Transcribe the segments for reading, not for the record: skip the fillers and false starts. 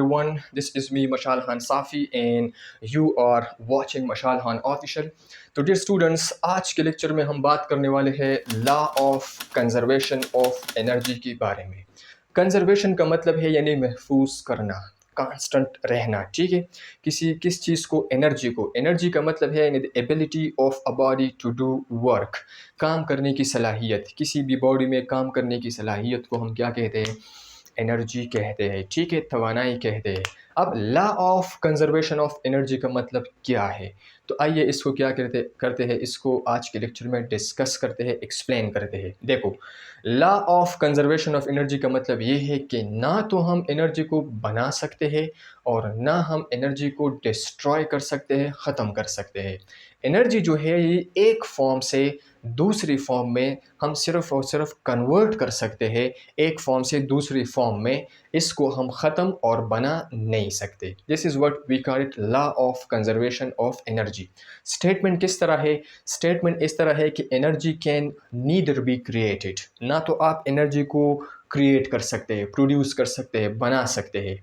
everyone. This is me, Mashal Khan Safi, and you are watching Mashal Khan Official. तो dear students, आज के lecture में हम बात करने वाले हैं law of conservation of energy के बारे में। कंजर्वेशन का मतलब है यानी महफूज करना, कांस्टेंट रहना। ठीक है, किस चीज़ को, एनर्जी का मतलब है यानी the ability of a body to do work, काम करने की सलाहियत। किसी भी बॉडी में काम करने की सलाहियत को हम क्या कहते हैं? एनर्जी कहते हैं। ठीक है, तवानाई कहते हैं। अब law of conservation of energy का मतलब क्या है? तो आइए इसको क्या करते हैं, इसको आज के लेक्चर में डिस्कस करते हैं, एक्सप्लेन करते हैं। देखो, law of conservation of energy का मतलब ये है कि ना तो हम एनर्जी को बना सकते हैं और ना हम एनर्जी को डिस्ट्रॉय कर सकते हैं, ख़त्म कर सकते हैं। एनर्जी जो है ये एक फॉर्म से दूसरी फॉर्म में हम सिर्फ़ और सिर्फ कन्वर्ट कर सकते हैं, एक फॉर्म से दूसरी फॉर्म में। इसको हम ख़त्म और बना नहीं सकते। This is what we call it law of conservation of energy. Statement किस तरह है? स्टेटमेंट इस तरह है कि energy can neither be created, ना तो आप एनर्जी को क्रिएट कर सकते हैं, प्रोड्यूस कर सकते हैं, बना सकते हैं।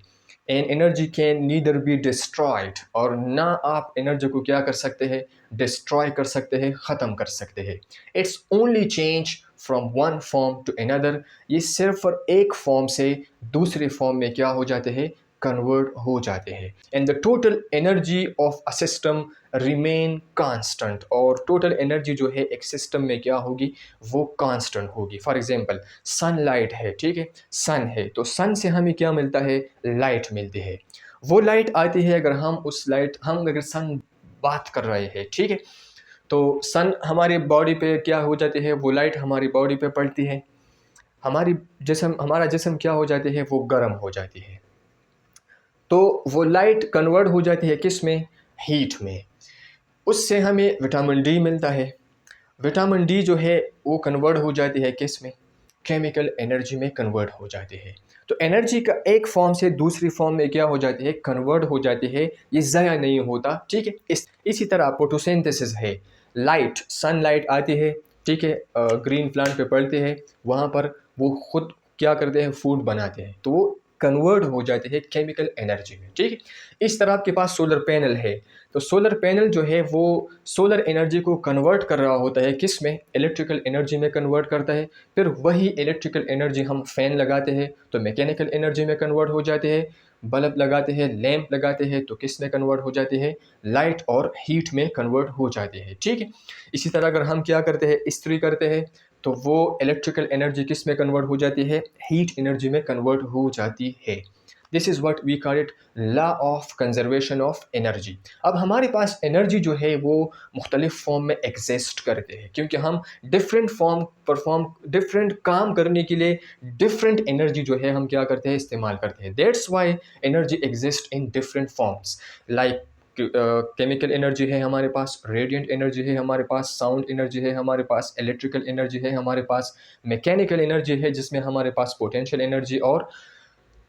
And energy can neither be destroyed, और ना आप एनर्जी को क्या कर सकते हैं? डिस्ट्रॉय कर सकते हैं, ख़त्म कर सकते हैं। It's only change from one form to another. ये सिर्फ और एक फॉर्म से दूसरे फॉर्म में क्या हो जाते हैं? कन्वर्ट हो जाते हैं। And the total energy of a system remain constant, और टोटल एनर्जी जो है एक सिस्टम में क्या होगी? वो कांस्टेंट होगी। फॉर एग्जांपल, सनलाइट है, ठीक है, सन है, तो सन से हमें क्या मिलता है? लाइट मिलती है। वो लाइट आती है अगर हम अगर सन बात कर रहे हैं, ठीक है, तो सन हमारी बॉडी पे क्या हो जाती है? वो लाइट हमारी बॉडी पे पड़ती है, हमारा जिस्म क्या हो जाती है? वो गर्म हो जाती है। तो वो लाइट कन्वर्ट हो जाती है किस में? हीट में। उससे हमें विटामिन डी मिलता है। विटामिन डी जो है वो कन्वर्ट हो जाती है किस में? केमिकल एनर्जी में कन्वर्ट हो जाती है। तो एनर्जी का एक फॉर्म से दूसरी फॉर्म में क्या हो जाती है? कन्वर्ट हो जाती है। ये ज़ाया नहीं होता। ठीक है, इसी तरह फोटोसिंथेसिस है। लाइट, सनलाइट आती है, ठीक है, ग्रीन प्लांट पे पड़ती है, वहाँ पर वो खुद क्या करते हैं? फूड बनाते हैं, तो वो कन्वर्ट हो जाते हैं केमिकल एनर्जी में। ठीक है, इस तरह आपके पास सोलर पैनल है, तो सोलर पैनल जो है वो सोलर एनर्जी को कन्वर्ट कर रहा होता है किस में? इलेक्ट्रिकल एनर्जी में कन्वर्ट करता है। फिर वही इलेक्ट्रिकल एनर्जी हम फ़ैन लगाते हैं तो मैकेनिकल एनर्जी में कन्वर्ट हो जाते हैं। बल्ब लगाते हैं, लैंप लगाते हैं, तो किस में कन्वर्ट हो जाते हैं? लाइट और हीट में कन्वर्ट हो जाते हैं। ठीक है, इसी तरह अगर हम क्या करते हैं? इस्त्री करते हैं, तो वो इलेक्ट्रिकल एनर्जी किस में कन्वर्ट हो जाती है? हीट एनर्जी में कन्वर्ट हो जाती है। This is what we call it law of conservation of energy. अब हमारे पास एनर्जी जो है वो मुख्तलिफ फॉर्म में एग्जिस्ट करते हैं, क्योंकि हम डिफरेंट काम करने के लिए डिफरेंट एनर्जी जो है हम क्या करते हैं? इस्तेमाल करते हैं। That's why energy exist in different forms. Like chemical energy है हमारे पास, रेडिएंट एनर्जी है हमारे पास, साउंड एनर्जी है हमारे पास, इलेक्ट्रिकल एनर्जी है हमारे पास, मैकेनिकल एनर्जी है जिसमें हमारे पास पोटेंशियल एनर्जी और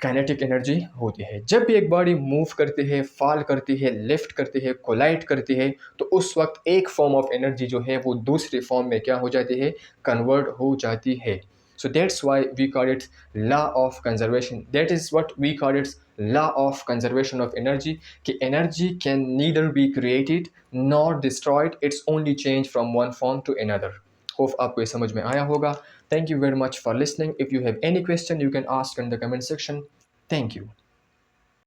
काइनेटिक एनर्जी होती है। जब भी एक बॉडी मूव करती है, फॉल करती है, लिफ्ट करती है, कोलाइड करती है, तो उस वक्त एक फॉर्म ऑफ एनर्जी जो है वो दूसरे फॉर्म में क्या हो जाती है? कन्वर्ट हो जाती है। So that's why we call it law of conservation. That is what we call its law of conservation of energy, कि energy can neither be created not destroyed, it's only change from one form to another. Hope आपको ये समझ में आया होगा। Thank you very much for listening. If you have any question, you can ask in the comment section. Thank you.